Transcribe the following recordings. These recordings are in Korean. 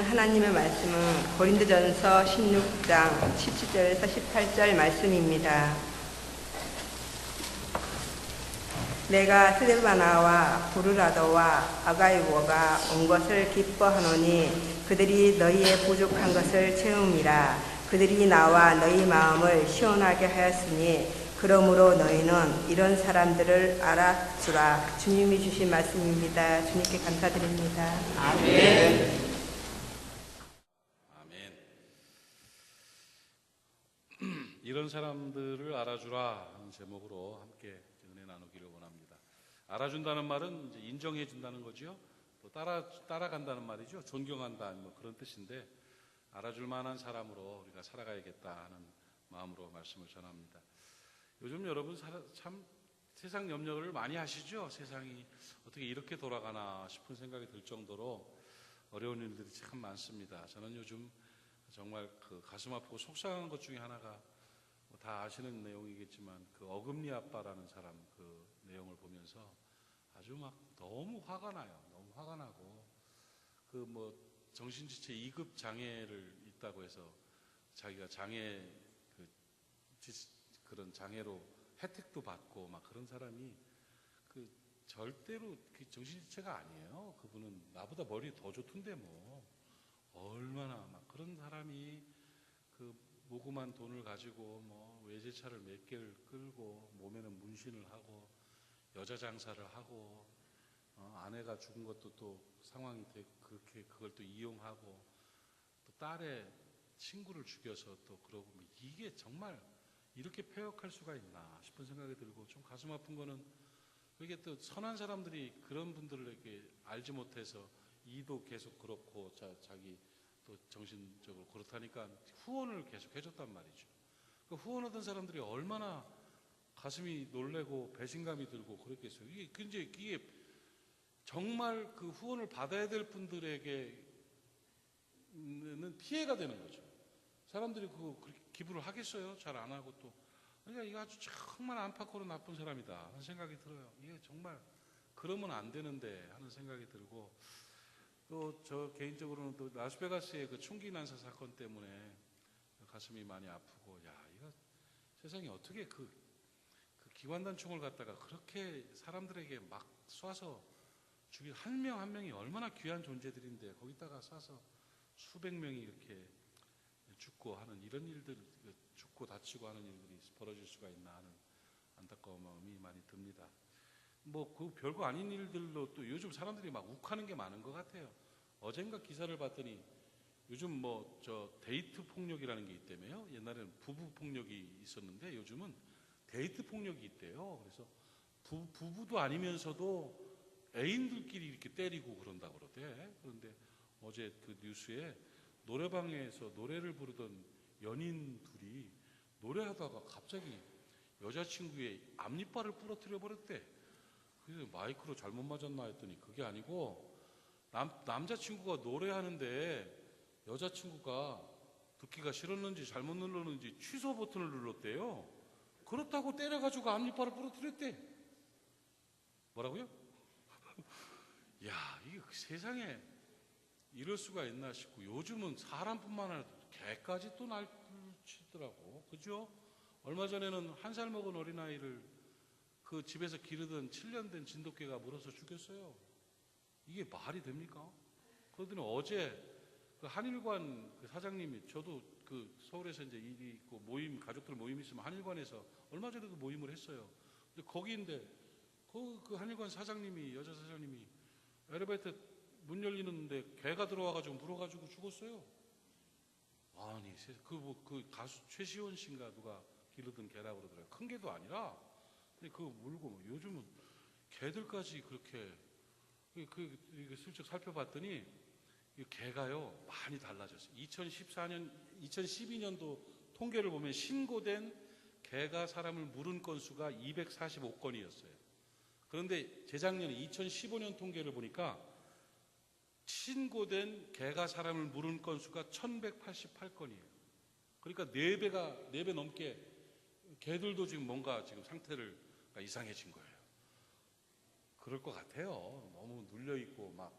하나님의 말씀은 고린도전서 16장 17절에서 18절 말씀입니다. 내가 스데바나와 부르라도와 아가이오가 온 것을 기뻐하노니 그들이 너희의 부족한 것을 채움이라. 그들이 나와 너희 마음을 시원하게 하였으니 그러므로 너희는 이런 사람들을 알아주라. 주님이 주신 말씀입니다. 주님께 감사드립니다. 아멘. 이런 사람들을 알아주라 하는 제목으로 함께 은혜 나누기를 원합니다. 알아준다는 말은 이제 인정해 준다는 거죠. 또 따라간다는 말이죠. 존경한다 뭐 그런 뜻인데, 알아줄 만한 사람으로 우리가 살아가야겠다 하는 마음으로 말씀을 전합니다. 요즘 여러분 참 세상 염려를 많이 하시죠. 세상이 어떻게 이렇게 돌아가나 싶은 생각이 들 정도로 어려운 일들이 참 많습니다. 저는 요즘 정말 그 가슴 아프고 속상한 것 중에 하나가, 다 아시는 내용이겠지만 그 어금니 아빠라는 사람 그 내용을 보면서 아주 막 너무 화가 나요. 너무 화가 나고, 그 뭐 정신지체 2급 장애를 있다고 해서 자기가 그런 장애로 혜택도 받고 막 그런 사람이 그 절대로 그 정신지체가 아니에요. 그분은 나보다 머리 더 좋던데 뭐 얼마나 막 그런 사람이 그 모금한 돈을 가지고 뭐 외제차를 몇 개를 끌고 몸에는 문신을 하고 여자 장사를 하고, 아내가 죽은 것도 또 상황이 그렇게 그걸 또 이용하고, 또 딸의 친구를 죽여서 또 그러고, 이게 정말 이렇게 폐역할 수가 있나 싶은 생각이 들고, 좀 가슴 아픈 거는 이게 또 선한 사람들이 그런 분들을 이렇게 알지 못해서 이도 계속 그렇고 자기 또 정신적으로 그렇다니까 후원을 계속 해줬단 말이죠. 그 후원하던 사람들이 얼마나 가슴이 놀래고 배신감이 들고 그랬겠어요. 이게 정말 그 후원을 받아야 될 분들에게는 피해가 되는 거죠. 사람들이 그렇게 기부를 하겠어요? 잘 안 하고 또. 그러니까 이거 아주 정말 안팎으로 나쁜 사람이다 하는 생각이 들어요. 이게 정말 그러면 안 되는데 하는 생각이 들고, 또 저 개인적으로는 또 라스베가스의 그 총기 난사 사건 때문에 가슴이 많이 아프고, 이거 세상에 어떻게 그 기관단 총을 갖다가 그렇게 사람들에게 막 쏴서 죽이 한 명 한 명이 얼마나 귀한 존재들인데 거기다가 쏴서 수백 명이 이렇게 죽고 하는 이런 일들, 죽고 다치고 하는 일들이 벌어질 수가 있나 하는 안타까운 마음이 많이 듭니다. 뭐 그 별거 아닌 일들로 또 요즘 사람들이 막 욱하는 게 많은 것 같아요. 어젠가 기사를 봤더니 요즘 뭐 저 데이트 폭력이라는 게 있다며요. 옛날에는 부부 폭력이 있었는데 요즘은 데이트 폭력이 있대요. 그래서 부부도 아니면서도 애인들끼리 이렇게 때리고 그런다고 그러대. 그런데 어제 그 뉴스에 노래방에서 노래를 부르던 연인 둘이 노래하다가 갑자기 여자친구의 앞니빨을 부러뜨려 버렸대. 그래서 마이크로 잘못 맞았나 했더니 그게 아니고 남자친구가 노래하는데 여자친구가 듣기가 싫었는지 잘못 눌렀는지 취소 버튼을 눌렀대요. 그렇다고 때려가지고 앞니빨을 부러뜨렸대. 뭐라고요? 야, 이게 세상에 이럴 수가 있나 싶고, 요즘은 사람뿐만 아니라 개까지 또 날치더라고. 그죠? 얼마 전에는 1살 먹은 어린아이를 그 집에서 기르던 7년 된 진돗개가 물어서 죽였어요. 이게 말이 됩니까? 그러더니 어제 그 한일관 그 사장님이, 저도 그 서울에서 이제 일이 있고 모임, 가족들 모임 있으면 한일관에서 얼마 전에도 모임을 했어요. 근데 거기인데 그 한일관 사장님이, 여자 사장님이 엘리베이터 문 열리는데 개가 들어와가지고 물어가지고 죽었어요. 아니, 그 가수 최시원 씨인가 누가 기르던 개라고 그러더라고요. 큰 개도 아니라. 근데 그거 물고, 요즘은 개들까지 그렇게, 슬쩍 살펴봤더니 이 개가요 많이 달라졌어요. 2012년도 통계를 보면 신고된 개가 사람을 물은 건수가 245건이었어요. 그런데 재작년에 2015년 통계를 보니까 신고된 개가 사람을 물은 건수가 1188건이에요. 그러니까 4배 넘게 개들도 지금 뭔가 지금 상태가 이상해진 거예요. 그럴 것 같아요. 너무 눌려있고 막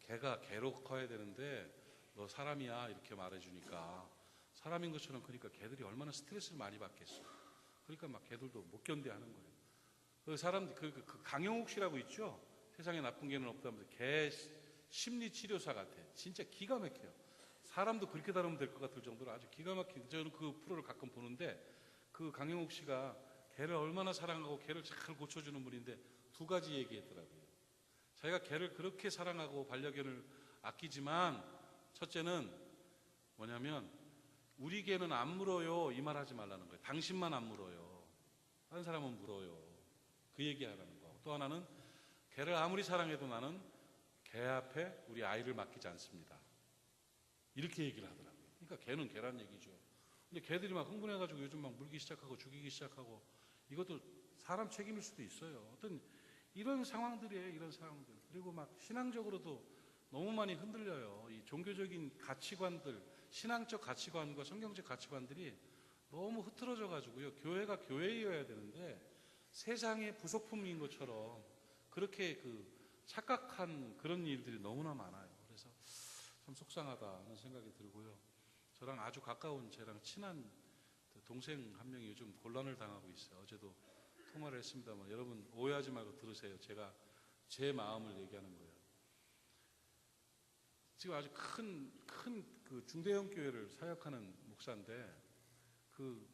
개가 개로 커야 되는데 너 사람이야 이렇게 말해주니까 사람인 것처럼. 그러니까 개들이 얼마나 스트레스를 많이 받겠어. 그러니까 막 개들도 못 견뎌하는 거예요. 그 사람 그 강영욱 씨라고 있죠. 세상에 나쁜 개는 없다면서 개 심리치료사 같아. 진짜 기가 막혀요. 사람도 그렇게 다루면 될 것 같을 정도로 아주 기가 막히게. 저는 그 프로를 가끔 보는데 그 강영욱 씨가 개를 얼마나 사랑하고 개를 잘 고쳐주는 분인데 2가지 얘기했더라고요. 자기가 개를 그렇게 사랑하고 반려견을 아끼지만 첫째는 뭐냐면 우리 개는 안 물어요 이 말 하지 말라는 거예요. 당신만 안 물어요. 다른 사람은 물어요. 그 얘기 하라는 거. 또 하나는 개를 아무리 사랑해도 나는 개 앞에 우리 아이를 맡기지 않습니다. 이렇게 얘기를 하더라고요. 그러니까 개는 개란 얘기죠. 근데 개들이 막 흥분해가지고 요즘 막 물기 시작하고 죽이기 시작하고 이것도 사람 책임일 수도 있어요. 어떤 이런 상황들이에요. 이런 상황들. 그리고 막 신앙적으로도 너무 많이 흔들려요. 이 종교적인 가치관들, 신앙적 가치관과 성경적 가치관들이 너무 흐트러져 가지고요. 교회가 교회여야 되는데 세상의 부속품인 것처럼 그렇게 착각한 그런 일들이 너무나 많아요. 그래서 참 속상하다는 생각이 들고요. 저랑 아주 가까운 저랑 친한 동생 한 명이 요즘 곤란을 당하고 있어요. 어제도 통화를 했습니다만 여러분 오해하지 말고 들으세요. 제가 제 마음을 얘기하는 거예요. 지금 아주 큰 그 중대형 교회를 사역하는 목사인데 그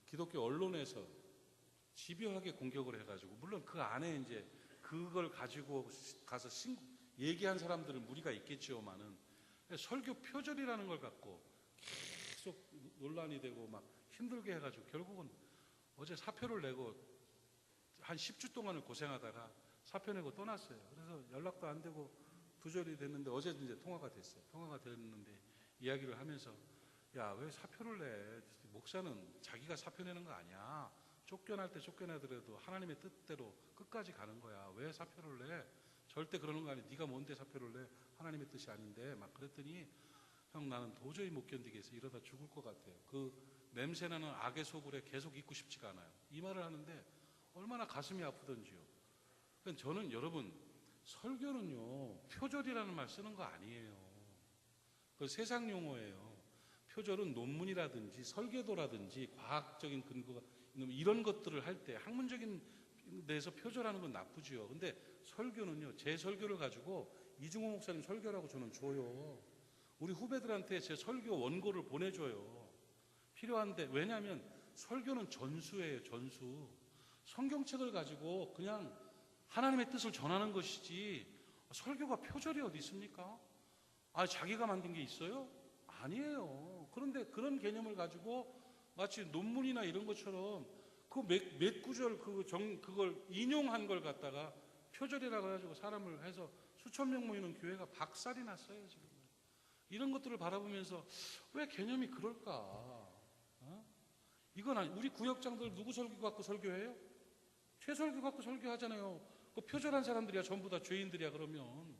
기독교 언론에서 집요하게 공격을 해가지고 물론 그 안에 이제 그걸 가지고 가서 얘기한 사람들은 무리가 있겠지만은 설교 표절이라는 걸 갖고 계속 논란이 되고 막 힘들게 해가지고 결국은 어제 사표를 내고 한 10주 동안을 고생하다가 사표 내고 떠났어요. 그래서 연락도 안 되고 두절이 됐는데 어제 이제 통화가 됐어요. 통화가 됐는데 이야기를 하면서 야, 왜 사표를 내? 목사는 자기가 사표 내는 거 아니야. 쫓겨날 때 쫓겨나더라도 하나님의 뜻대로 끝까지 가는 거야. 왜 사표를 내? 절대 그러는 거 아니야. 네가 뭔데 사표를 내? 하나님의 뜻이 아닌데. 막 그랬더니 형 나는 도저히 못 견디겠어. 이러다 죽을 것 같아요. 그 냄새나는 악의 소굴에 계속 있고 싶지가 않아요. 이 말을 하는데 얼마나 가슴이 아프던지요. 그러니까 저는 여러분 설교는요 표절이라는 말 쓰는 거 아니에요. 그 세상 용어예요. 표절은 논문이라든지 설계도라든지 과학적인 근거가 이런 것들을 할 때 학문적인 데서 표절하는 건 나쁘지요. 근데 설교는요 제 설교를 가지고 이중호 목사님 설교라고 저는 줘요. 우리 후배들한테 제 설교 원고를 보내줘요. 필요한데. 왜냐하면 설교는 전수예요. 전수. 성경책을 가지고 그냥 하나님의 뜻을 전하는 것이지 설교가 표절이 어디 있습니까? 아, 자기가 만든 게 있어요? 아니에요. 그런데 그런 개념을 가지고 마치 논문이나 이런 것처럼 그 몇 구절 그걸 인용한 걸 갖다가 표절이라고 해가지고 사람을 해서 수천 명 모이는 교회가 박살이 났어요 지금. 이런 것들을 바라보면서 왜 개념이 그럴까? 이건 아니. 우리 구역장들 누구 설교 갖고 설교해요? 최설교 갖고 설교하잖아요. 그 표절한 사람들이야 전부 다 죄인들이야. 그러면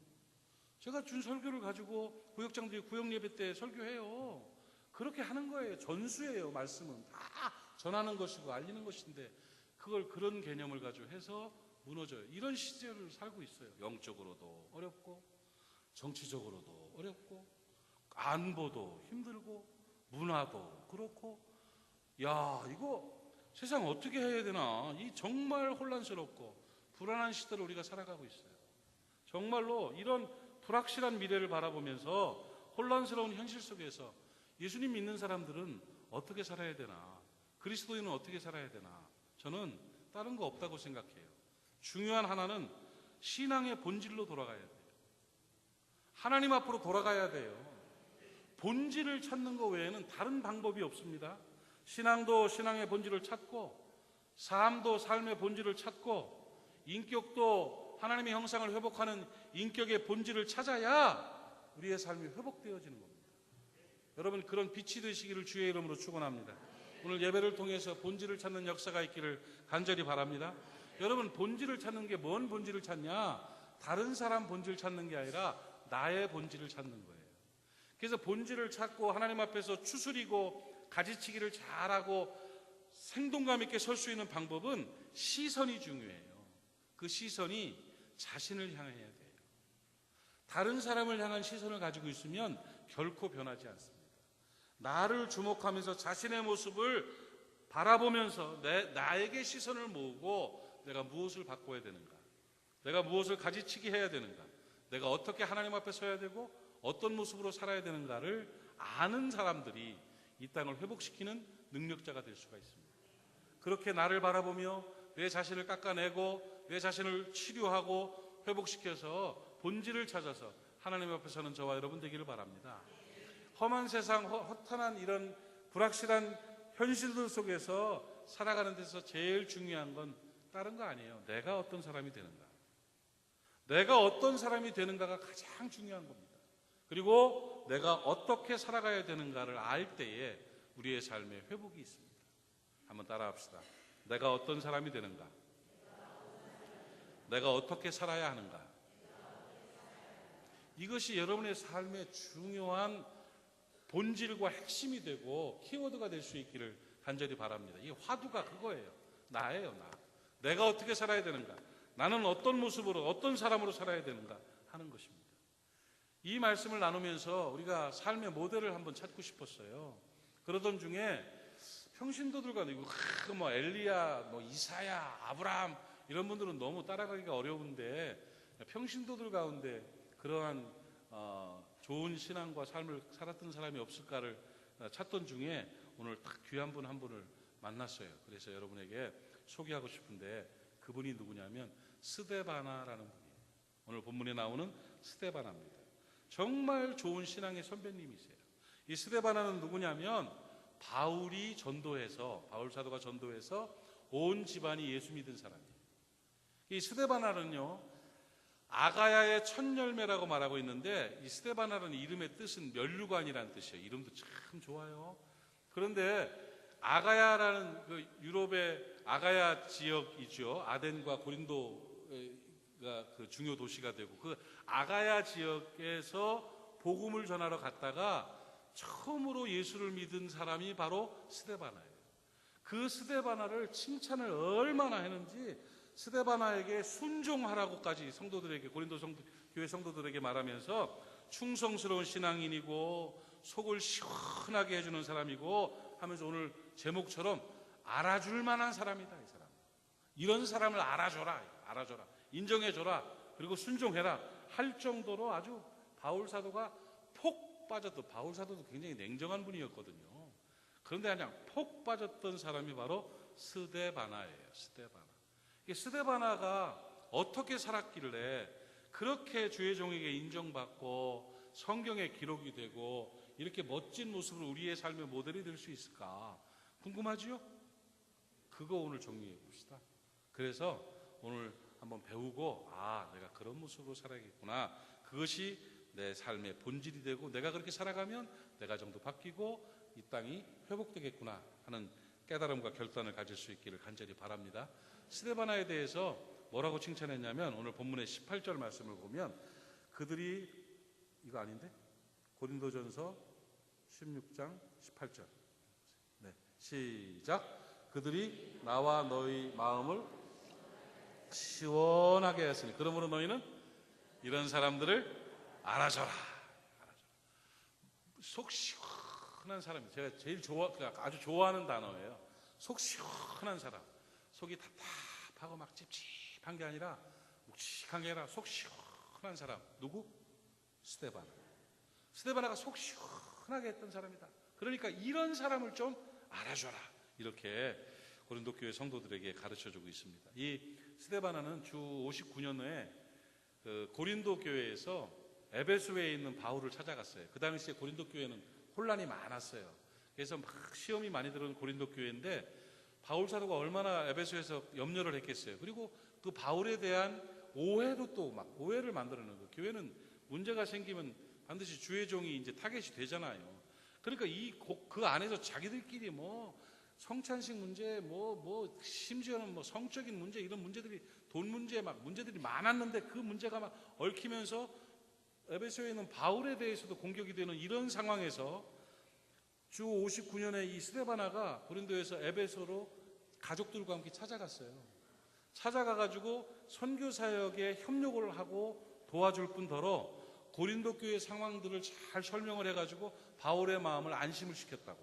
제가 준 설교를 가지고 구역장들이 구역 예배 때 설교해요. 그렇게 하는 거예요. 전수예요. 말씀은 다 전하는 것이고 알리는 것인데 그걸 그런 개념을 가지고 해서 무너져요. 이런 시절을 살고 있어요. 영적으로도 어렵고 정치적으로도 어렵고 안보도 힘들고 문화도 그렇고. 야, 이거 세상 어떻게 해야 되나. 이 정말 혼란스럽고 불안한 시대를 우리가 살아가고 있어요. 정말로 이런 불확실한 미래를 바라보면서 혼란스러운 현실 속에서 예수님 믿는 사람들은 어떻게 살아야 되나, 그리스도인은 어떻게 살아야 되나. 저는 다른 거 없다고 생각해요. 중요한 하나는 신앙의 본질로 돌아가야 돼요. 하나님 앞으로 돌아가야 돼요. 본질을 찾는 것 외에는 다른 방법이 없습니다. 신앙도 신앙의 본질을 찾고, 삶도 삶의 본질을 찾고, 인격도 하나님의 형상을 회복하는 인격의 본질을 찾아야 우리의 삶이 회복되어지는 겁니다. 여러분 그런 빛이 되시기를 주의 이름으로 축원합니다. 오늘 예배를 통해서 본질을 찾는 역사가 있기를 간절히 바랍니다. 여러분, 본질을 찾는 게 뭔 본질을 찾냐? 다른 사람 본질을 찾는 게 아니라 나의 본질을 찾는 거예요. 그래서 본질을 찾고 하나님 앞에서 추스리고 가지치기를 잘하고 생동감 있게 설 수 있는 방법은 시선이 중요해요. 그 시선이 자신을 향해야 돼요. 다른 사람을 향한 시선을 가지고 있으면 결코 변하지 않습니다. 나를 주목하면서 자신의 모습을 바라보면서 나에게 시선을 모으고 내가 무엇을 바꿔야 되는가, 내가 무엇을 가지치기 해야 되는가, 내가 어떻게 하나님 앞에 서야 되고 어떤 모습으로 살아야 되는가를 아는 사람들이 이 땅을 회복시키는 능력자가 될 수가 있습니다. 그렇게 나를 바라보며 내 자신을 깎아내고 내 자신을 치료하고 회복시켜서 본질을 찾아서 하나님 앞에 서는 저와 여러분 되기를 바랍니다. 험한 세상, 허탄한 이런 불확실한 현실들 속에서 살아가는 데서 제일 중요한 건 다른 거 아니에요. 내가 어떤 사람이 되는가. 내가 어떤 사람이 되는가가 가장 중요한 겁니다. 그리고 내가 어떻게 살아가야 되는가를 알 때에 우리의 삶에 회복이 있습니다. 한번 따라합시다. 내가 어떤 사람이 되는가? 내가 어떻게 살아야 하는가? 이것이 여러분의 삶의 중요한 본질과 핵심이 되고 키워드가 될 수 있기를 간절히 바랍니다. 이 화두가 그거예요. 나예요, 나. 내가 어떻게 살아야 되는가? 나는 어떤 모습으로, 어떤 사람으로 살아야 되는가 하는 것입니다. 이 말씀을 나누면서 우리가 삶의 모델을 한번 찾고 싶었어요. 그러던 중에 평신도들과 뭐 엘리야, 뭐 이사야, 아브라함 이런 분들은 너무 따라가기가 어려운데 평신도들 가운데 그러한 좋은 신앙과 삶을 살았던 사람이 없을까를 찾던 중에 오늘 딱 귀한 분 한 분을 만났어요. 그래서 여러분에게 소개하고 싶은데 그분이 누구냐면 스데바나라는 분이에요. 오늘 본문에 나오는 스데바나입니다. 정말 좋은 신앙의 선배님이세요. 이 스데바나는 누구냐면 바울이 전도해서, 바울 사도가 전도해서 온 집안이 예수 믿은 사람이에요. 이 스데바나는요, 아가야의 첫 열매라고 말하고 있는데 이 스데바나라는 이름의 뜻은 면류관이라는 뜻이에요. 이름도 참 좋아요. 그런데 아가야라는 그 유럽의 아가야 지역이죠. 아덴과 고린도가 그 중요 도시가 되고 그 아가야 지역에서 복음을 전하러 갔다가 처음으로 예수를 믿은 사람이 바로 스데바나예요. 그 스데바나를 칭찬을 얼마나 했는지 스데바나에게 순종하라고까지 성도들에게, 고린도 교회 성도들에게 말하면서 충성스러운 신앙인이고 속을 시원하게 해주는 사람이고 하면서 오늘 제목처럼 알아줄 만한 사람이다. 이 사람, 이런 사람을 알아줘라, 인정해줘라, 그리고 순종해라 할 정도로 아주 바울 사도가 폭 빠졌던, 바울 사도도 굉장히 냉정한 분이었거든요. 그런데 그냥 폭 빠졌던 사람이 바로 스데바나예요. 스데바나가 어떻게 살았길래 그렇게 주의 종에게 인정받고 성경에 기록이 되고 이렇게 멋진 모습으로 우리의 삶의 모델이 될 수 있을까 궁금하지요? 그거 오늘 정리해 봅시다. 그래서 오늘 한번 배우고 내가 그런 모습으로 살아야겠구나. 그것이 내 삶의 본질이 되고 내가 그렇게 살아가면 내 가정도 바뀌고 이 땅이 회복되겠구나 하는 깨달음과 결단을 가질 수 있기를 간절히 바랍니다. 스데바나에 대해서 뭐라고 칭찬했냐면 오늘 본문의 18절 말씀을 보면 그들이, 이거 아닌데? 고린도전서 16장 18절. 네, 시작. 그들이 나와 너희 마음을 시원하게 했으니 그러므로 너희는 이런 사람들을 알아줘라. 속 시원한 사람이, 제가 제일 아주 좋아하는 단어예요. 속 시원한 사람. 속이 답답하고 막 찝찝한 게 아니라 묵직한 게 아니라 속 시원한 사람. 누구? 스데바나. 스데바나가 속 시원하게 했던 사람이다. 그러니까 이런 사람을 좀 알아줘라. 이렇게 고린도 교회 성도들에게 가르쳐주고 있습니다. 이 스데바나는 주 59년에 그 고린도 교회에서 에베소에 있는 바울을 찾아갔어요. 그 당시에 고린도 교회는 혼란이 많았어요. 그래서 막 시험이 많이 들어온 고린도 교회인데 바울 사도가 얼마나 에베소에서 염려를 했겠어요. 그리고 그 바울에 대한 오해도 또 막 오해를 만들어내는 거예요. 교회는 문제가 생기면 반드시 주의 종이 이제 타겟이 되잖아요. 그러니까 그 안에서 자기들끼리 뭐 성찬식 문제, 심지어는 성적인 문제, 이런 문제들이, 돈 문제, 문제들이 많았는데 그 문제가 막 얽히면서 에베소에 있는 바울에 대해서도 공격이 되는 이런 상황에서 주 59년에 이 스데바나가 고린도에서 에베소로 가족들과 함께 찾아갔어요. 찾아가가지고 선교 사역에 협력을 하고 도와줄 뿐더러 고린도 교회 상황들을 잘 설명을 해가지고 바울의 마음을 안심을 시켰다고.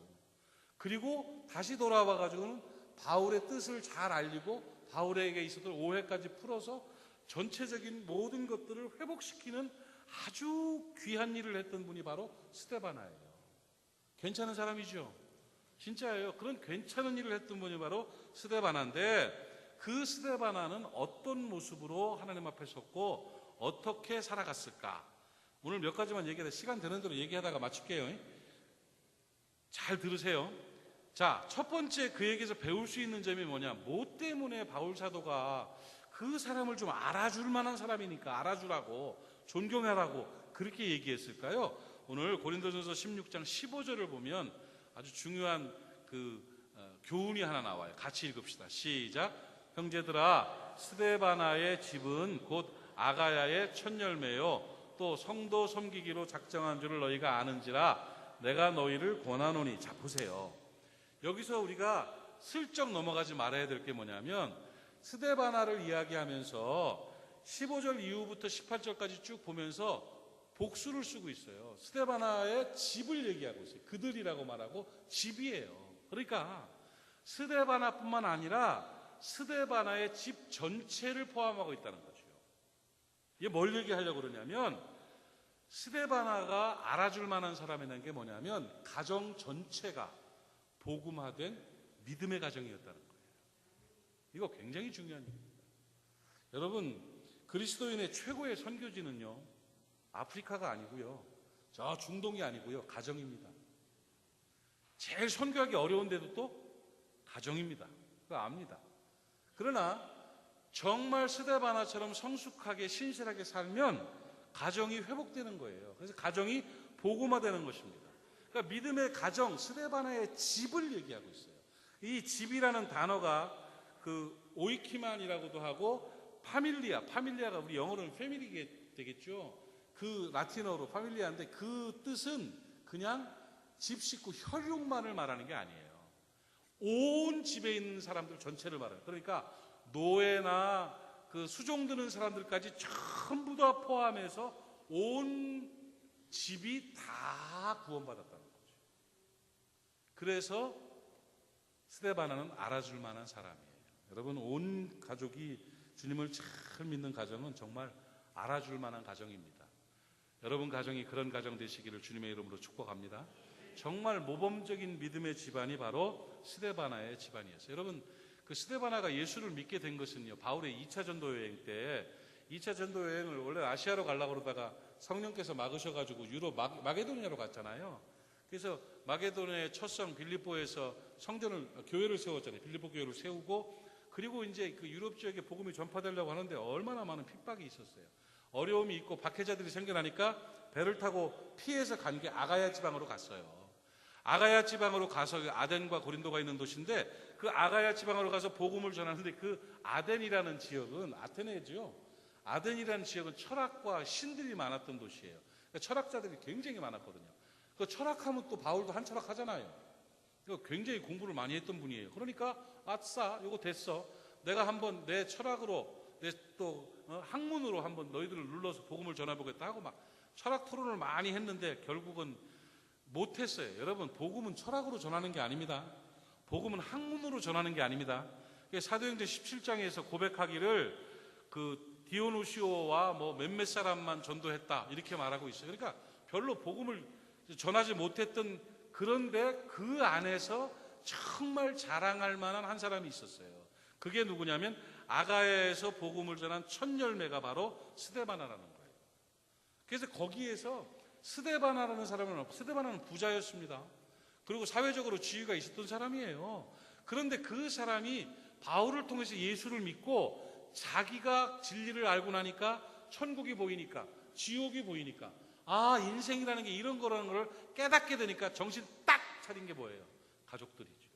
그리고 다시 돌아와가지고는 바울의 뜻을 잘 알리고 바울에게 있었던 오해까지 풀어서 전체적인 모든 것들을 회복시키는 아주 귀한 일을 했던 분이 바로 스데바나예요. 괜찮은 사람이죠? 진짜예요. 그런 괜찮은 일을 했던 분이 바로 스데바나인데, 그 스데바나는 어떤 모습으로 하나님 앞에 섰고 어떻게 살아갔을까? 오늘 몇 가지만 얘기하다 시간 되는 대로 얘기하다가 마칠게요. 잘 들으세요. 자, 첫 번째 그에게서 배울 수 있는 점이 뭐냐? 뭐 때문에 바울 사도가 그 사람을 좀 알아줄 만한 사람이니까 알아주라고, 존경하라고 그렇게 얘기했을까요? 오늘 고린도전서 16장 15절을 보면 아주 중요한 교훈이 하나 나와요. 같이 읽읍시다. 시작. 형제들아, 스데바나의 집은 곧 아가야의 첫 열매요 또 성도 섬기기로 작정한 줄을 너희가 아는지라 내가 너희를 권하노니. 자, 보세요. 여기서 우리가 슬쩍 넘어가지 말아야 될 게 뭐냐면, 스데바나를 이야기하면서 15절 이후부터 18절까지 쭉 보면서 복수를 쓰고 있어요. 스데바나의 집을 얘기하고 있어요. 그들이라고 말하고 집이에요. 그러니까 스데바나뿐만 아니라 스데바나의 집 전체를 포함하고 있다는 거죠. 이게 뭘 얘기하려고 그러냐면, 스데바나가 알아줄 만한 사람이라는 게 뭐냐면 가정 전체가 복음화된 믿음의 가정이었다는 거예요. 이거 굉장히 중요한 일입니다. 여러분, 그리스도인의 최고의 선교지는요, 아프리카가 아니고요, 저 중동이 아니고요, 가정입니다. 제일 선교하기 어려운데도 또 가정입니다. 그거 압니다. 그러나 정말 스데바나처럼 성숙하게 신실하게 살면 가정이 회복되는 거예요. 그래서 가정이 복음화되는 것입니다. 그러니까 믿음의 가정, 스데바나의 집을 얘기하고 있어요. 이 집이라는 단어가 오이키만이라고도 하고 파밀리아가 우리 영어로는 패밀리 되겠죠. 그 라틴어로 파밀리아인데 그 뜻은 그냥 집 식구 혈육만을 말하는 게 아니에요. 온 집에 있는 사람들 전체를 말해요. 그러니까 노예나 수종 드는 사람들까지 전부 다 포함해서 온 집이 다 구원받았다는 거죠. 그래서 스데바나는 알아줄 만한 사람이에요. 여러분, 온 가족이 주님을 잘 믿는 가정은 정말 알아줄 만한 가정입니다. 여러분 가정이 그런 가정 되시기를 주님의 이름으로 축복합니다. 정말 모범적인 믿음의 집안이 바로 스데바나의 집안이었어요. 여러분, 그 스데바나가 예수를 믿게 된 것은요, 바울의 2차 전도 여행 때, 2차 전도 여행을 원래 아시아로 가려고 그러다가 성령께서 막으셔가지고 유럽 마게도니아로 갔잖아요. 그래서 마게도니아의 첫 성 빌립보에서 교회를 세웠잖아요. 빌립보 교회를 세우고, 그리고 이제 그 유럽 지역에 복음이 전파되려고 하는데 얼마나 많은 핍박이 있었어요. 어려움이 있고 박해자들이 생겨나니까 배를 타고 피해서 간 게 아가야 지방으로 갔어요. 아가야 지방으로 가서 아덴과 고린도가 있는 도시인데, 그 아가야 지방으로 가서 복음을 전하는데, 그 아덴이라는 지역은 아테네죠. 아덴이라는 지역은 철학과 신들이 많았던 도시예요. 그러니까 철학자들이 굉장히 많았거든요. 그 철학하면 또 바울도 한 철학 하잖아요. 굉장히 공부를 많이 했던 분이에요. 그러니까 아싸, 이거 됐어. 내가 한번 내 철학으로, 내 또 학문으로 한번 너희들을 눌러서 복음을 전해보겠다 하고 막 철학 토론을 많이 했는데 결국은 못했어요. 여러분, 복음은 철학으로 전하는 게 아닙니다. 복음은 학문으로 전하는 게 아닙니다. 사도행전 17장에서 고백하기를 디오누시오와 몇몇 사람만 전도했다 이렇게 말하고 있어요. 그러니까 별로 복음을 전하지 못했던, 그런데 그 안에서 정말 자랑할 만한 한 사람이 있었어요. 그게 누구냐면 아가야에서 복음을 전한 첫 열매가 바로 스데바나라는 거예요. 그래서 거기에서 스데바나라는 스데바나는 부자였습니다. 그리고 사회적으로 지위가 있었던 사람이에요. 그런데 그 사람이 바울을 통해서 예수를 믿고 자기가 진리를 알고 나니까 천국이 보이니까, 지옥이 보이니까, 인생이라는 게 이런 거라는 걸 깨닫게 되니까 정신 딱 차린 게 뭐예요? 가족들이죠.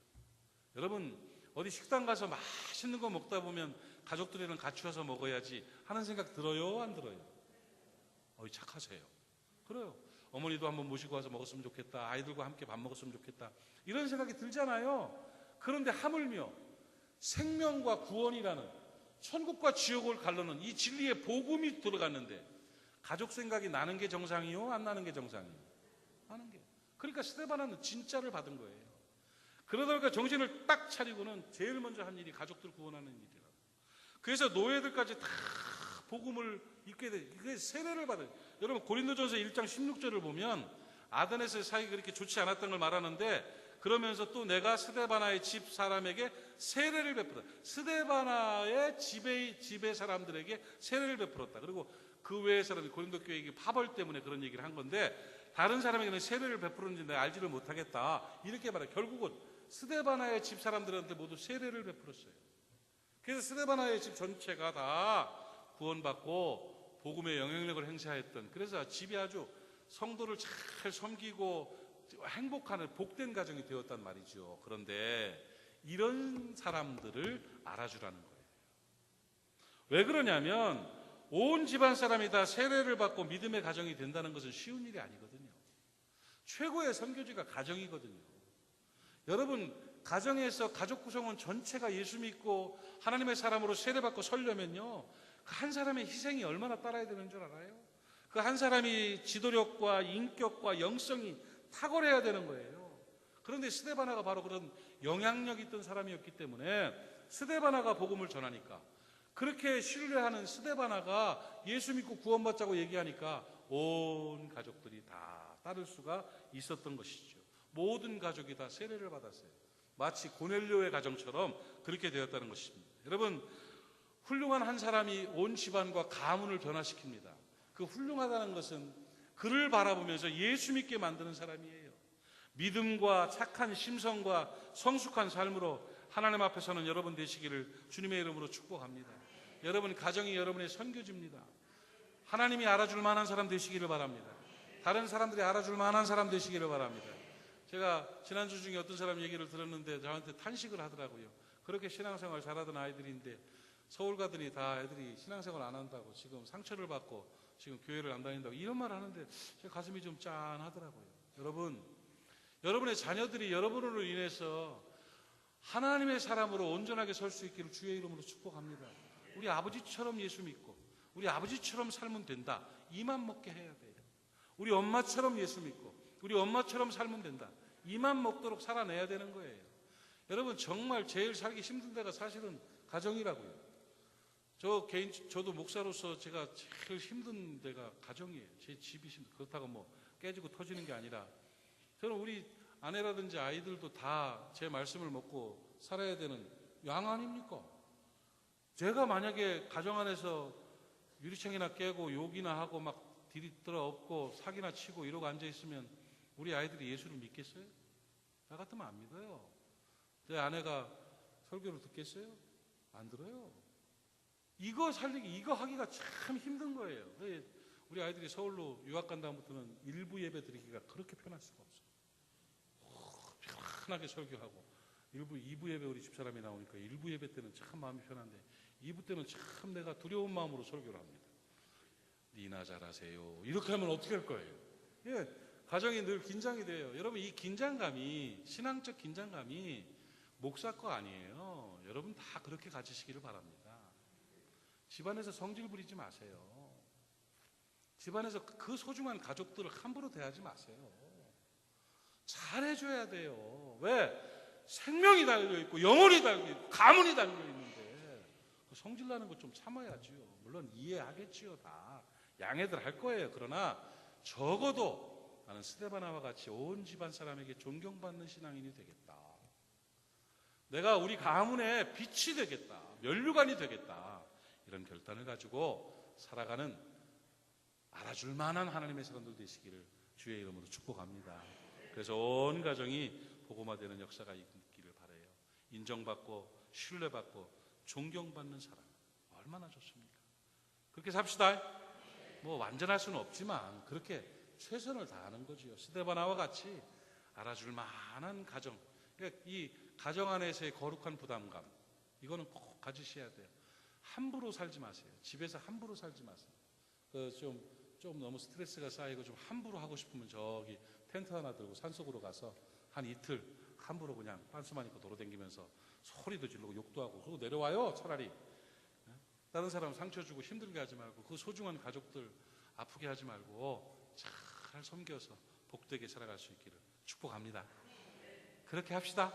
여러분 어디 식당 가서 맛있는 거 먹다 보면 가족들이랑 같이 와서 먹어야지 하는 생각 들어요? 안 들어요? 착하세요. 그래요. 어머니도 한번 모시고 와서 먹었으면 좋겠다. 아이들과 함께 밥 먹었으면 좋겠다. 이런 생각이 들잖아요. 그런데 하물며 생명과 구원이라는 천국과 지옥을 가르는 이 진리의 복음이 들어갔는데 가족 생각이 나는 게 정상이요? 안 나는 게 정상이요? 나는 게. 그러니까 스데반아는 진짜를 받은 거예요. 그러다 보니까 정신을 딱 차리고는 제일 먼저 한 일이 가족들 구원하는 일이라. 그래서 노예들까지 다 복음을 입게 돼. 이게 세례를 받아요. 여러분 고린도전서 1장 16절을 보면 아덴에서의 사이가 그렇게 좋지 않았던 걸 말하는데 그러면서 또 내가 스데바나의 집 사람에게 세례를 베풀었다. 스데바나의 집의 사람들에게 세례를 베풀었다. 그리고 그 외의 사람이 고린도 교회에 파벌 때문에 그런 얘기를 한 건데 다른 사람에게는 세례를 베푸는지 내가 알지를 못하겠다. 이렇게 말해요. 결국은 스데바나의 집 사람들한테 모두 세례를 베풀었어요. 그래서 스데바나의 집 전체가 다 구원받고 복음의 영향력을 행사했던, 그래서 집이 아주 성도를 잘 섬기고 행복하는 복된 가정이 되었단 말이죠. 그런데 이런 사람들을 알아주라는 거예요. 왜 그러냐면 온 집안 사람이 다 세례를 받고 믿음의 가정이 된다는 것은 쉬운 일이 아니거든요. 최고의 선교지가 가정이거든요. 여러분 가정에서 가족 구성원 전체가 예수 믿고 하나님의 사람으로 세례받고 서려면요, 그 한 사람의 희생이 얼마나 따라야 되는 줄 알아요? 그 한 사람이 지도력과 인격과 영성이 탁월해야 되는 거예요. 그런데 스데바나가 바로 그런 영향력 있던 사람이었기 때문에 스데바나가 복음을 전하니까, 그렇게 신뢰하는 스데바나가 예수 믿고 구원받자고 얘기하니까 온 가족들이 다 따를 수가 있었던 것이죠. 모든 가족이 다 세례를 받았어요. 마치 고넬료의 가정처럼 그렇게 되었다는 것입니다. 여러분 훌륭한 한 사람이 온 집안과 가문을 변화시킵니다. 그 훌륭하다는 것은 그를 바라보면서 예수 믿게 만드는 사람이에요. 믿음과 착한 심성과 성숙한 삶으로 하나님 앞에서는 여러분 되시기를 주님의 이름으로 축복합니다. 여러분 가정이 여러분의 선교지입니다. 하나님이 알아줄 만한 사람 되시기를 바랍니다. 다른 사람들이 알아줄 만한 사람 되시기를 바랍니다. 제가 지난주 중에 어떤 사람 얘기를 들었는데 저한테 탄식을 하더라고요. 그렇게 신앙생활 잘하던 아이들인데 서울 가더니 다 애들이 신앙생활 안 한다고 지금 상처를 받고 지금 교회를 안 다닌다고 이런 말 하는데 제 가슴이 좀 짠하더라고요. 여러분, 여러분의 자녀들이 여러분으로 인해서 하나님의 사람으로 온전하게 설 수 있기를 주의 이름으로 축복합니다. 우리 아버지처럼 예수 믿고 우리 아버지처럼 살면 된다. 이만 먹게 해야 돼요. 우리 엄마처럼 예수 믿고 우리 엄마처럼 살면 된다. 이만 먹도록 살아내야 되는 거예요. 여러분 정말 제일 살기 힘든 데가 사실은 가정이라고요. 저도 목사로서 제가 제일 힘든 데가 가정이에요. 제 집이 그렇다고 뭐 깨지고 터지는 게 아니라 저는 우리 아내라든지 아이들도 다 제 말씀을 먹고 살아야 되는 양 아닙니까? 제가 만약에 가정 안에서 유리창이나 깨고 욕이나 하고 막 디리들어 엎고 사기나 치고 이러고 앉아있으면 우리 아이들이 예수를 믿겠어요? 나 같으면 안 믿어요. 제 아내가 설교를 듣겠어요? 안 들어요. 이거 살리기, 이거 하기가 참 힘든 거예요. 우리 아이들이 서울로 유학 간 다음부터는 일부 예배 드리기가 그렇게 편할 수가 없어요. 편하게 설교하고 2부 예배 우리 집사람이 나오니까 1부 예배 때는 참 마음이 편한데 2부 때는 참 내가 두려운 마음으로 설교를 합니다. 니나 잘하세요. 이렇게 하면 어떻게 할 거예요? 예, 가정이 늘 긴장이 돼요. 여러분 이 긴장감이, 신앙적 긴장감이 목사 거 아니에요. 여러분 다 그렇게 가지시기를 바랍니다. 집안에서 성질 부리지 마세요. 집안에서 그 소중한 가족들을 함부로 대하지 마세요. 잘해줘야 돼요. 왜? 생명이 달려있고 영혼이 달려있고 가문이 달려있는데 성질나는 거 좀 참아야지요. 물론 이해하겠지요. 다 양해들 할 거예요. 그러나 적어도 나는 스데바나와 같이 온 집안 사람에게 존경받는 신앙인이 되겠다. 내가 우리 가문의 빛이 되겠다. 면류관이 되겠다. 이런 결단을 가지고 살아가는 알아줄 만한 하나님의 사람들 되시기를 주의 이름으로 축복합니다. 그래서 온 가정이 복음화되는 역사가 있기를 바라요. 인정받고 신뢰받고 존경받는 사람 얼마나 좋습니까? 그렇게 삽시다. 뭐 완전할 수는 없지만 그렇게 최선을 다하는 거지요. 스데바나와 같이 알아줄 만한 가정. 그러니까 이 가정 안에서의 거룩한 부담감, 이거는 꼭 가지셔야 돼요. 함부로 살지 마세요. 집에서 함부로 살지 마세요. 좀 너무 스트레스가 쌓이고 좀 함부로 하고 싶으면 저기 텐트 하나 들고 산속으로 가서 한 이틀 함부로 그냥 빤스만 입고 도로다니면서 소리도 지르고 욕도 하고 그러고 내려와요. 차라리 다른 사람 상처 주고 힘들게 하지 말고 그 소중한 가족들 아프게 하지 말고 잘 섬겨서 복되게 살아갈 수 있기를 축복합니다. 그렇게 합시다.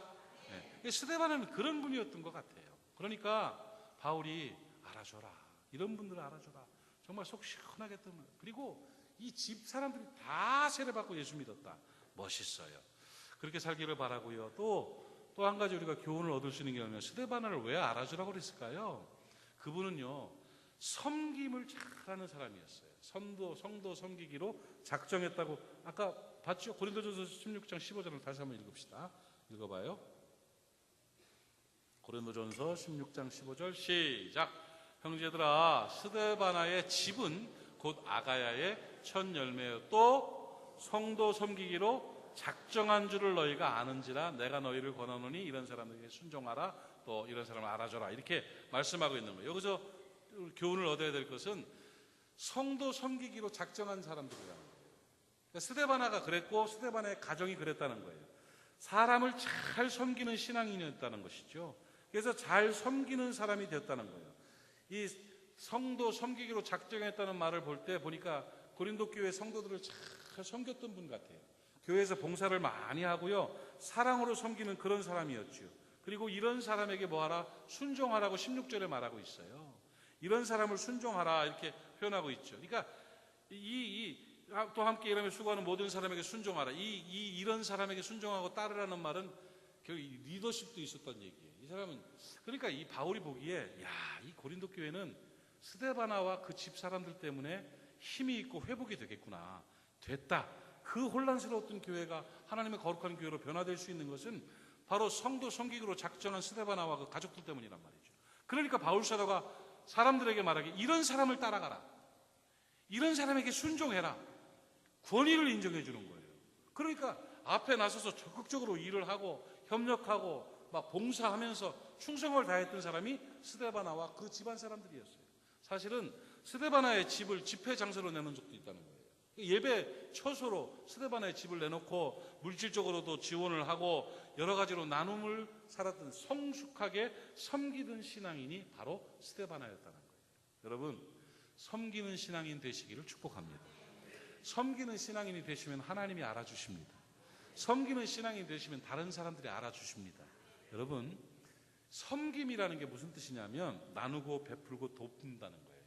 네. 스데반은 그런 분이었던 것 같아요. 그러니까 바울이 알아줘라, 이런 분들을 알아줘라, 정말 속 시원하게 뜨면. 그리고 이 집 사람들이 다 세례받고 예수 믿었다. 멋있어요. 그렇게 살기를 바라고요. 또 한 가지 우리가 교훈을 얻을 수 있는 게 뭐냐면, 스데반을 왜 알아주라고 그랬을까요? 그분은요, 섬김을 잘하는 사람이었어요. 성도 섬기기로 작정했다고 아까 봤죠? 고린도전서 16장 15절을 다시 한번 읽읍시다. 읽어봐요. 고린도전서 16장 15절 시작. 형제들아, 스데바나의 집은 곧 아가야의 첫 열매요 또 성도 섬기기로 작정한 줄을 너희가 아는지라 내가 너희를 권하노니 이런 사람들에게 순종하라, 또 이런 사람을 알아줘라, 이렇게 말씀하고 있는 거예요. 여기서 교훈을 얻어야 될 것은 성도 섬기기로 작정한 사람들이라는 거예요. 그러니까 스데바나가 그랬고 스데바나의 가정이 그랬다는 거예요. 사람을 잘 섬기는 신앙인이었다는 것이죠. 그래서 잘 섬기는 사람이 되었다는 거예요. 이 성도 섬기기로 작정했다는 말을 볼 때 보니까 고린도 교회 성도들을 잘 섬겼던 분 같아요. 교회에서 봉사를 많이 하고요, 사랑으로 섬기는 그런 사람이었죠. 그리고 이런 사람에게 뭐하라? 순종하라고 16절에 말하고 있어요. 이런 사람을 순종하라 이렇게 표현하고 있죠. 그러니까 또 함께 일하며 수고하는 모든 사람에게 순종하라. 이런 사람에게 순종하고 따르라는 말은 결국 리더십도 있었던 얘기예요. 이 사람은, 그러니까 이 바울이 보기에 이 고린도 교회는 스데바나와 그 집 사람들 때문에 힘이 있고 회복이 되겠구나. 됐다. 그 혼란스러웠던 교회가 하나님의 거룩한 교회로 변화될 수 있는 것은 바로 성도 섬기기로 작정한 스데바나와 그 가족들 때문이란 말이죠. 그러니까 바울 사도가 사람들에게 말하기, 이런 사람을 따라가라, 이런 사람에게 순종해라, 권위를 인정해 주는 거예요. 그러니까 앞에 나서서 적극적으로 일을 하고 협력하고 막 봉사하면서 충성을 다했던 사람이 스데바나와 그 집안 사람들이었어요. 사실은 스데바나의 집을 집회 장소로 내놓은 적도 있다는 거예요. 예배 처소로 스데바나의 집을 내놓고 물질적으로도 지원을 하고 여러 가지로 나눔을 살았던, 성숙하게 섬기던 신앙인이 바로 스데바나였다는 거예요. 여러분, 섬기는 신앙인 되시기를 축복합니다. 섬기는 신앙인이 되시면 하나님이 알아주십니다. 섬기는 신앙인이 되시면 다른 사람들이 알아주십니다. 여러분, 섬김이라는 게 무슨 뜻이냐면 나누고 베풀고 돕는다는 거예요.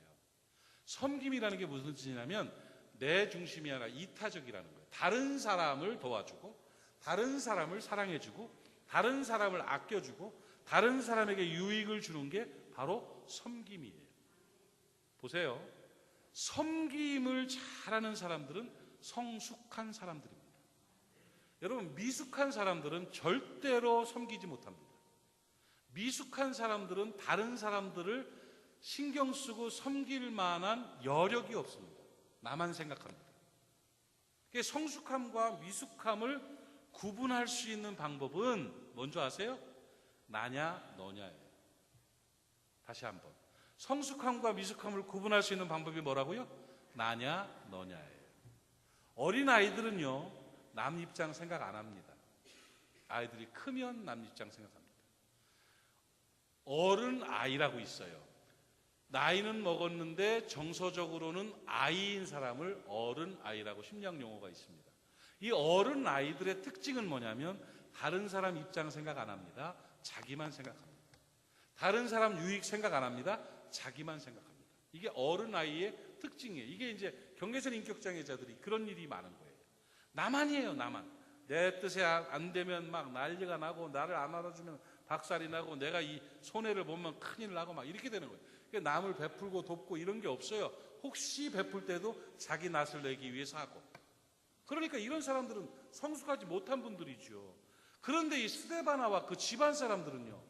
섬김이라는 게 무슨 뜻이냐면 내 중심이 아니라 이타적이라는 거예요. 다른 사람을 도와주고, 다른 사람을 사랑해주고, 다른 사람을 아껴주고, 다른 사람에게 유익을 주는 게 바로 섬김이에요. 보세요. 섬김을 잘하는 사람들은 성숙한 사람들입니다. 여러분, 미숙한 사람들은 절대로 섬기지 못합니다. 미숙한 사람들은 다른 사람들을 신경 쓰고 섬길 만한 여력이 없습니다. 나만 생각합니다. 성숙함과 미숙함을 구분할 수 있는 방법은 뭔지 아세요? 나냐 너냐예요. 다시 한번. 성숙함과 미숙함을 구분할 수 있는 방법이 뭐라고요? 나냐 너냐예요. 어린아이들은요, 남 입장 생각 안 합니다. 아이들이 크면 남 입장 생각합니다. 어른아이라고 있어요. 나이는 먹었는데 정서적으로는 아이인 사람을 어른아이라고 심리학 용어가 있습니다. 이 어른아이들의 특징은 뭐냐면 다른 사람 입장 생각 안 합니다. 자기만 생각합니다. 다른 사람 유익 생각 안 합니다. 자기만 생각합니다. 이게 어른아이의 특징이에요. 이게 이제 경계선 인격장애자들이 그런 일이 많은 거예요. 나만이에요, 나만. 내 뜻에 안 되면 막 난리가 나고, 나를 안 알아주면 박살이 나고, 내가 이 손해를 보면 큰일 나고 막 이렇게 되는 거예요. 그러니까 남을 베풀고 돕고 이런 게 없어요. 혹시 베풀 때도 자기 낯을 내기 위해서 하고. 그러니까 이런 사람들은 성숙하지 못한 분들이죠. 그런데 이 스데바나와 그 집안 사람들은요,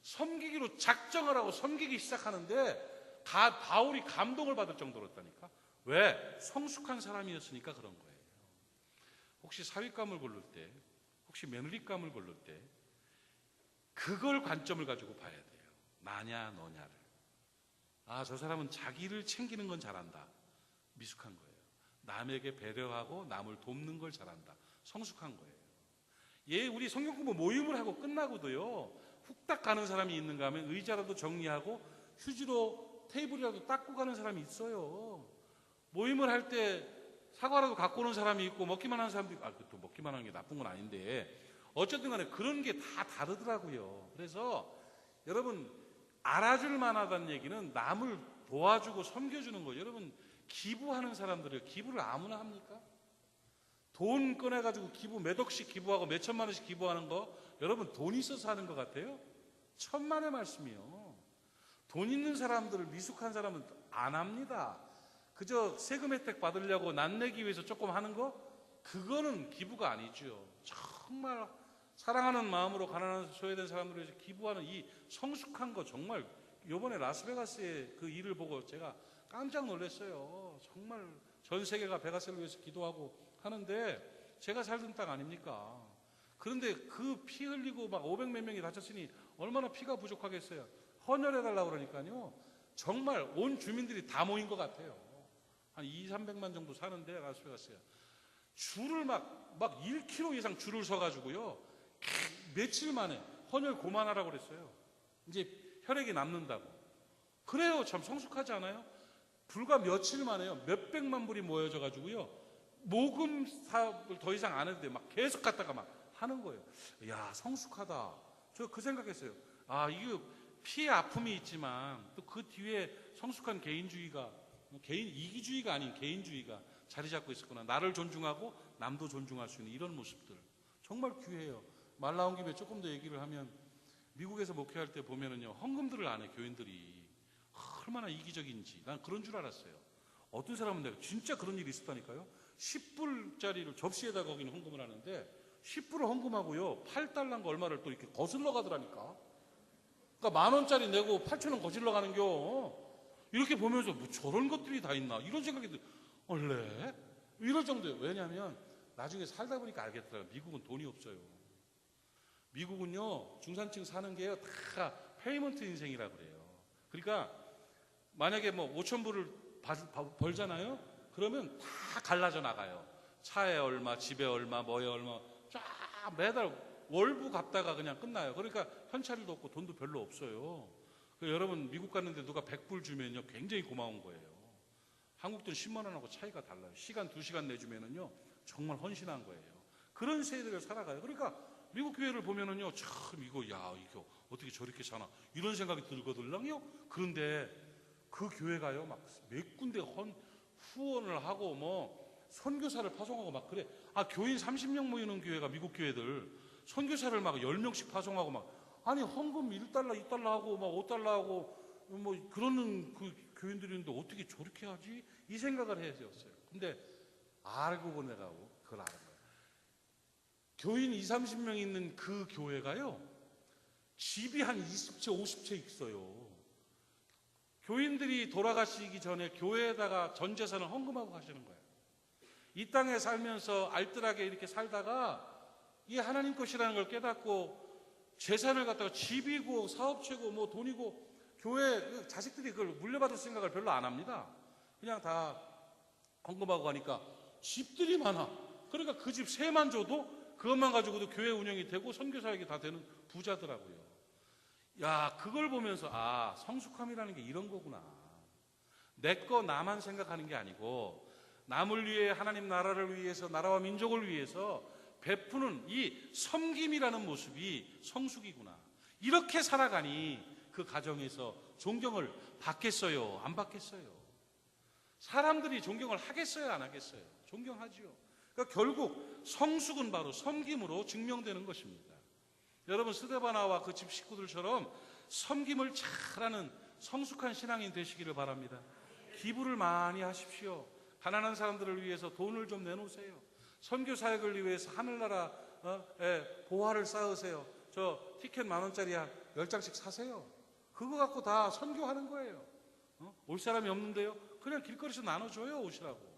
섬기기로 작정을 하고 섬기기 시작하는데 바울이 감동을 받을 정도였다니까. 왜? 성숙한 사람이었으니까 그런 거예요. 혹시 사윗감을 고를 때, 혹시 며느리감을 고를 때 그걸 관점을 가지고 봐야 돼요. 나냐 너냐를. 아, 저 사람은 자기를 챙기는 건 잘한다. 미숙한 거예요. 남에게 배려하고 남을 돕는 걸 잘한다. 성숙한 거예요. 예, 우리 성경 공부 모임을 하고 끝나고도요, 훅딱 가는 사람이 있는가 하면 의자라도 정리하고 휴지로 테이블이라도 닦고 가는 사람이 있어요. 모임을 할 때 사과라도 갖고 오는 사람이 있고 먹기만 하는 사람도 있고, 또 먹기만 하는 게 나쁜 건 아닌데 어쨌든 간에 그런 게 다 다르더라고요. 그래서 여러분, 알아줄 만하다는 얘기는 남을 도와주고 섬겨주는 거예요. 여러분, 기부하는 사람들이요, 기부를 아무나 합니까? 돈 꺼내가지고 기부 몇 억씩 기부하고 몇 천만 원씩 기부하는 거, 여러분 돈 있어서 하는 것 같아요? 천만의 말씀이요. 돈 있는 사람들을, 미숙한 사람은 안 합니다. 그저 세금 혜택 받으려고 낫내기 위해서 조금 하는 거, 그거는 기부가 아니죠. 정말 사랑하는 마음으로 가난한 소외된 사람들을 위해서 기부하는 이 성숙한 거, 정말 이번에 라스베가스의 그 일을 보고 제가 깜짝 놀랐어요. 정말 전 세계가 베가스를 위해서 기도하고 하는데 제가 살던 땅 아닙니까? 그런데 그 피 흘리고 막 500몇 명이 다쳤으니 얼마나 피가 부족하겠어요. 헌혈해달라고 그러니까요, 정말 온 주민들이 다 모인 것 같아요. 한 200~300만 정도 사는데 라스베가스에 줄을 막 1km 이상 줄을 서가지고요, 며칠 만에 헌혈 그만하라고 그랬어요. 이제 혈액이 남는다고. 그래요. 참 성숙하지 않아요? 불과 며칠 만에요, 몇백만 불이 모여져 가지고요, 모금 사업을 더 이상 안 해도 돼요. 막 계속 갔다가 막 하는 거예요. 야, 성숙하다. 저 그 생각했어요. 아, 이거 피의 아픔이 있지만 또 그 뒤에 성숙한 개인주의가, 개인 이기주의가 아닌 개인주의가 자리 잡고 있었구나. 나를 존중하고 남도 존중할 수 있는 이런 모습들 정말 귀해요. 말 나온 김에 조금 더 얘기를 하면, 미국에서 목회할 때 보면은요, 헌금들을 안 해, 교인들이. 얼마나 이기적인지 난 그런 줄 알았어요. 어떤 사람은 내가 진짜 그런 일이 있었다니까요. 10불짜리를 접시에다 거기는 헌금을 하는데 10불을 헌금하고요, 8달러인가 얼마를 또 이렇게 거슬러 가더라니까. 그러니까 10,000원짜리 내고 8,000원 거슬러 가는겨. 이렇게 보면서 뭐 저런 것들이 다 있나 이런 생각이 들어요. 원래 이럴 정도예요. 왜냐하면 나중에 살다 보니까 알겠더라고요. 미국은 돈이 없어요. 미국은요, 중산층 사는 게요, 다 페이먼트 인생이라고 그래요. 그러니까 만약에 뭐 5,000불을 벌잖아요. 그러면 다 갈라져 나가요. 차에 얼마, 집에 얼마, 뭐에 얼마, 쫙 매달 월부 갚다가 그냥 끝나요. 그러니까 현찰도 없고 돈도 별로 없어요. 여러분, 미국 갔는데 누가 100불 주면요, 굉장히 고마운 거예요. 한국 돈 10만 원하고 차이가 달라요. 시간 2시간 내주면은요, 정말 헌신한 거예요. 그런 세대를 살아가요. 그러니까 미국 교회를 보면은요, 참 이거 어떻게 저렇게 사나 이런 생각이 들거든요. 그런데 그 교회가요, 막 몇 군데 후원을 하고 뭐 선교사를 파송하고 막 그래. 아, 교인 30명 모이는 교회가, 미국 교회들 선교사를 막 10명씩 파송하고 막, 아니 헌금 1달러 2달러 하고 막 5달러 하고 뭐 그러는 그 교인들이 있는데 어떻게 저렇게 하지? 이 생각을 했었어요. 근데 알고 보내가고 그걸 알은 거예요. 교인 20~30명 있는 그 교회가요, 집이 한 20채 50채 있어요. 교인들이 돌아가시기 전에 교회에다가 전 재산을 헌금하고 가시는 거예요. 이 땅에 살면서 알뜰하게 이렇게 살다가 이게 하나님 것이라는 걸 깨닫고 재산을 갖다가 집이고 사업체고 뭐 돈이고, 교회 자식들이 그걸 물려받을 생각을 별로 안 합니다. 그냥 다 헌금하고 가니까 집들이 많아. 그러니까 그 집 세만 줘도 그것만 가지고도 교회 운영이 되고 선교사에게 다 되는 부자더라고요. 야, 그걸 보면서 아, 성숙함이라는 게 이런 거구나. 내 거 나만 생각하는 게 아니고 남을 위해, 하나님 나라를 위해서, 나라와 민족을 위해서 베푸는 이 섬김이라는 모습이 성숙이구나. 이렇게 살아가니 그 가정에서 존경을 받겠어요? 안 받겠어요? 사람들이 존경을 하겠어요? 안 하겠어요? 존경하지요. 그러니까 결국 성숙은 바로 섬김으로 증명되는 것입니다. 여러분, 스데바나와 그 집 식구들처럼 섬김을 잘하는 성숙한 신앙인 되시기를 바랍니다. 기부를 많이 하십시오. 가난한 사람들을 위해서 돈을 좀 내놓으세요. 선교 사역을 위해서 하늘나라 보화를 쌓으세요. 저 티켓 10,000원짜리 한 10장씩 사세요. 그거 갖고 다 선교하는 거예요. 올 사람이 없는데요, 그냥 길거리에서 나눠줘요. 오시라고.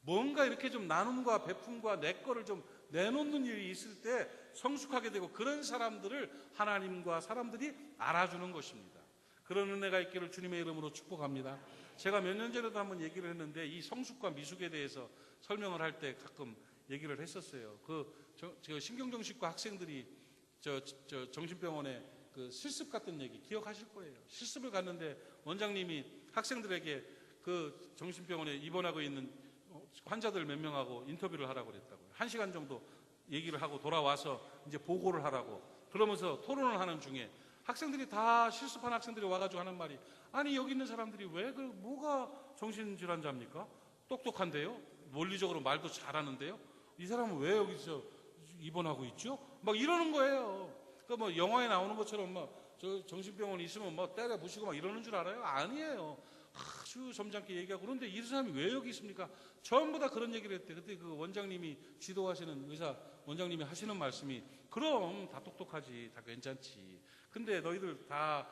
뭔가 이렇게 좀 나눔과 베품과 내 거를 좀 내놓는 일이 있을 때 성숙하게 되고, 그런 사람들을 하나님과 사람들이 알아주는 것입니다. 그런 은혜가 있기를 주님의 이름으로 축복합니다. 제가 몇 년 전에도 한번 얘기를 했는데, 이 성숙과 미숙에 대해서 설명을 할 때 가끔 얘기를 했었어요. 신경정신과 학생들이 정신병원에 그 실습 같은 얘기 기억하실 거예요. 실습을 갔는데 원장님이 학생들에게 그 정신병원에 입원하고 있는 환자들 몇 명하고 인터뷰를 하라고 그랬다고요. 1시간 정도 얘기를 하고 돌아와서 이제 보고를 하라고. 그러면서 토론을 하는 중에 학생들이 다, 실습한 학생들이 와가지고 하는 말이, 아니 여기 있는 사람들이 왜 뭐가 정신질환자입니까? 똑똑한데요? 논리적으로 말도 잘하는데요? 이 사람은 왜 여기서 입원하고 있죠? 막 이러는 거예요. 그 뭐 영화에 나오는 것처럼 막 저 정신병원에 있으면 막 때려 부시고 막 이러는 줄 알아요? 아니에요. 아주 점잖게 얘기하고. 그런데 이 사람이 왜 여기 있습니까? 전부 다 그런 얘기를 했대. 그때 그 원장님이 지도하시는 의사 원장님이 하시는 말씀이, 그럼 다 똑똑하지, 다 괜찮지. 근데 너희들 다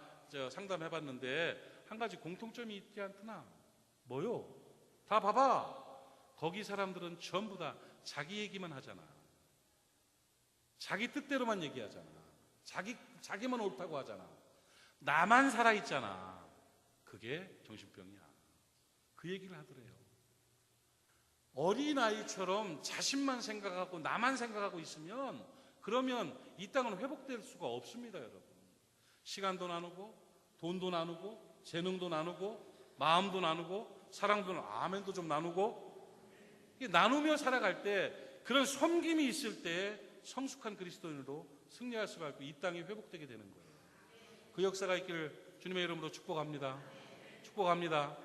상담해봤는데 한 가지 공통점이 있지 않더나? 뭐요? 다 봐봐. 거기 사람들은 전부 다 자기 얘기만 하잖아. 자기 뜻대로만 얘기하잖아. 자기만 옳다고 하잖아. 나만 살아있잖아. 그게 정신병이야. 그 얘기를 하더래요. 어린아이처럼 자신만 생각하고 나만 생각하고 있으면, 그러면 이 땅은 회복될 수가 없습니다, 여러분. 시간도 나누고, 돈도 나누고, 재능도 나누고, 마음도 나누고, 사랑도 나누고, 아멘도 좀 나누고, 나누며 살아갈 때, 그런 섬김이 있을 때 성숙한 그리스도인으로 승리할 수가 있고 이 땅이 회복되게 되는 거예요. 그 역사가 있기를 주님의 이름으로 축복합니다. 축복합니다.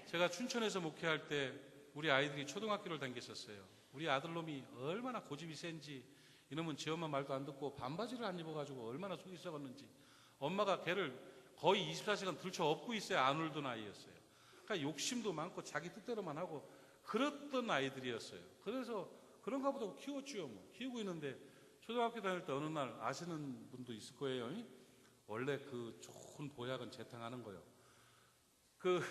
제가 춘천에서 목회할 때 우리 아이들이 초등학교를 다녔었어요. 우리 아들놈이 얼마나 고집이 센지, 이놈은 지 엄마 말도 안 듣고 반바지를 안 입어가지고 얼마나 속이 썩었는지, 엄마가 걔를 거의 24시간 들쳐 업고 있어야 안 울던 아이였어요. 그러니까 욕심도 많고 자기 뜻대로만 하고 그랬던 아이들이었어요. 그래서 그런가 보다 키웠죠. 키우고 있는데 초등학교 다닐 때 어느 날, 아시는 분도 있을 거예요. 원래 그 좋은 보약은 재탕하는 거예요. 그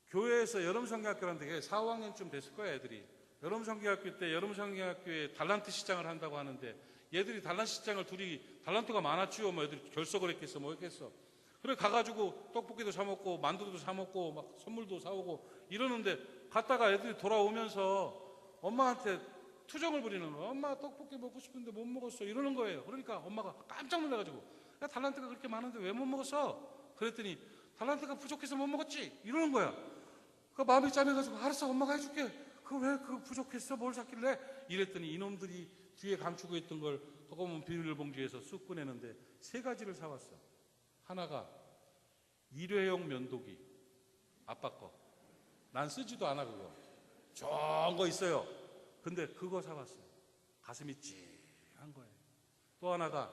교회에서 여름성경학교라는 데 4, 5학년쯤 됐을 거예요, 애들이. 여름성경학교 때 여름성경학교에 달란트 시장을 한다고 하는데, 얘들이 달란트 시장을 둘이, 달란트가 많았죠. 뭐 애들이 결석을 했겠어, 뭐 했겠어. 그래 가가지고 떡볶이도 사 먹고 만두도 사 먹고 막 선물도 사오고 이러는데, 갔다가 애들이 돌아오면서 엄마한테 투정을 부리는 거예요. 엄마 떡볶이 먹고 싶은데 못 먹었어, 이러는 거예요. 그러니까 엄마가 깜짝 놀라가지고, 야, 달란트가 그렇게 많은데 왜 못 먹었어? 그랬더니 달란트가 부족해서 못 먹었지, 이러는 거야. 그 마음이 짠해가지고, 알았어, 엄마가 해줄게. 왜 부족했어? 뭘 샀길래? 이랬더니 이놈들이 뒤에 감추고 있던 걸 조그만 비닐봉지에서 쑥 꺼내는데 3가지를 사왔어. 하나가 일회용 면도기, 아빠 거. 난 쓰지도 않아 그거. 좋은 거 있어요. 근데 그거 사왔어요. 가슴이 찡한 거예요. 또 하나가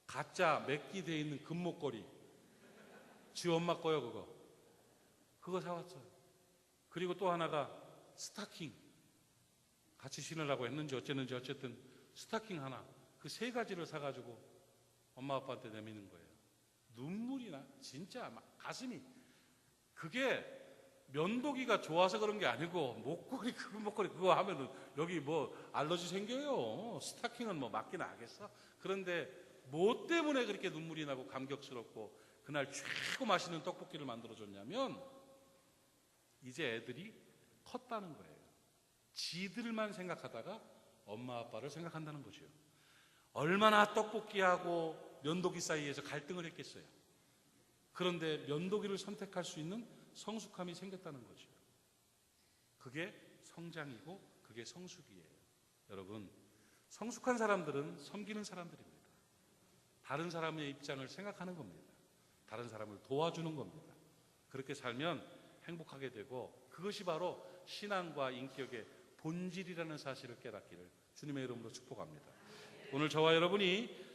가짜 맥기 돼 있는 금목걸이, 지 엄마 거요 그거 사왔어요. 그리고 또 하나가 스타킹, 같이 신으라고 했는지 어쨌는지 어쨌든 스타킹 하나, 그 3가지를 사가지고 엄마 아빠한테 내미는 거예요. 눈물이 나. 진짜 막 가슴이. 그게 면도기가 좋아서 그런 게 아니고, 목걸이, 금목걸이 그거 하면은 여기 뭐 알러지 생겨요. 스타킹은 뭐 맞긴 하겠어. 그런데 뭐 때문에 그렇게 눈물이 나고 감격스럽고 그날 최고 맛있는 떡볶이를 만들어줬냐면, 이제 애들이 컸다는 거예요. 지들만 생각하다가 엄마 아빠를 생각한다는 거죠. 얼마나 떡볶이하고 면도기 사이에서 갈등을 했겠어요. 그런데 면도기를 선택할 수 있는 성숙함이 생겼다는 거죠. 그게 성장이고 그게 성숙이에요. 여러분, 성숙한 사람들은 섬기는 사람들입니다. 다른 사람의 입장을 생각하는 겁니다. 다른 사람을 도와주는 겁니다. 그렇게 살면 행복하게 되고, 그것이 바로 신앙과 인격의 본질이라는 사실을 깨닫기를 주님의 이름으로 축복합니다. 오늘 저와 여러분이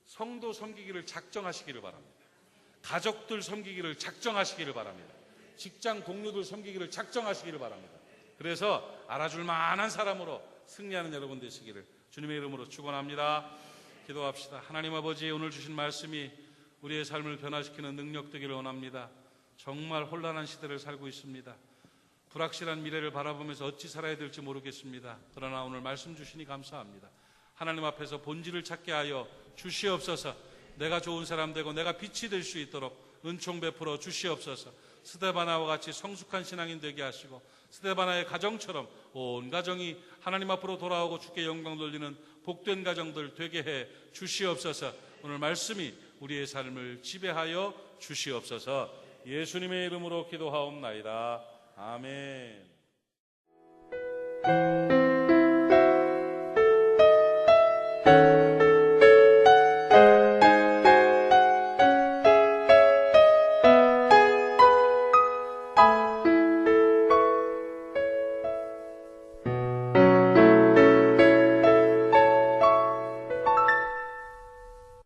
성도 섬기기를 작정하시기를 바랍니다. 가족들 섬기기를 작정하시기를 바랍니다. 직장 동료들 섬기기를 작정하시기를 바랍니다. 그래서 알아줄 만한 사람으로 승리하는 여러분 되시기를 주님의 이름으로 축원합니다. 기도합시다. 하나님 아버지, 오늘 주신 말씀이 우리의 삶을 변화시키는 능력 되기를 원합니다. 정말 혼란한 시대를 살고 있습니다. 불확실한 미래를 바라보면서 어찌 살아야 될지 모르겠습니다. 그러나 오늘 말씀 주시니 감사합니다. 하나님 앞에서 본질을 찾게 하여 주시옵소서. 내가 좋은 사람 되고 내가 빛이 될 수 있도록 은총 베풀어 주시옵소서. 스데바나와 같이 성숙한 신앙인 되게 하시고 스데바나의 가정처럼 온 가정이 하나님 앞으로 돌아오고 주께 영광 돌리는 복된 가정들 되게 해 주시옵소서. 오늘 말씀이 우리의 삶을 지배하여 주시옵소서. 예수님의 이름으로 기도하옵나이다. 아멘.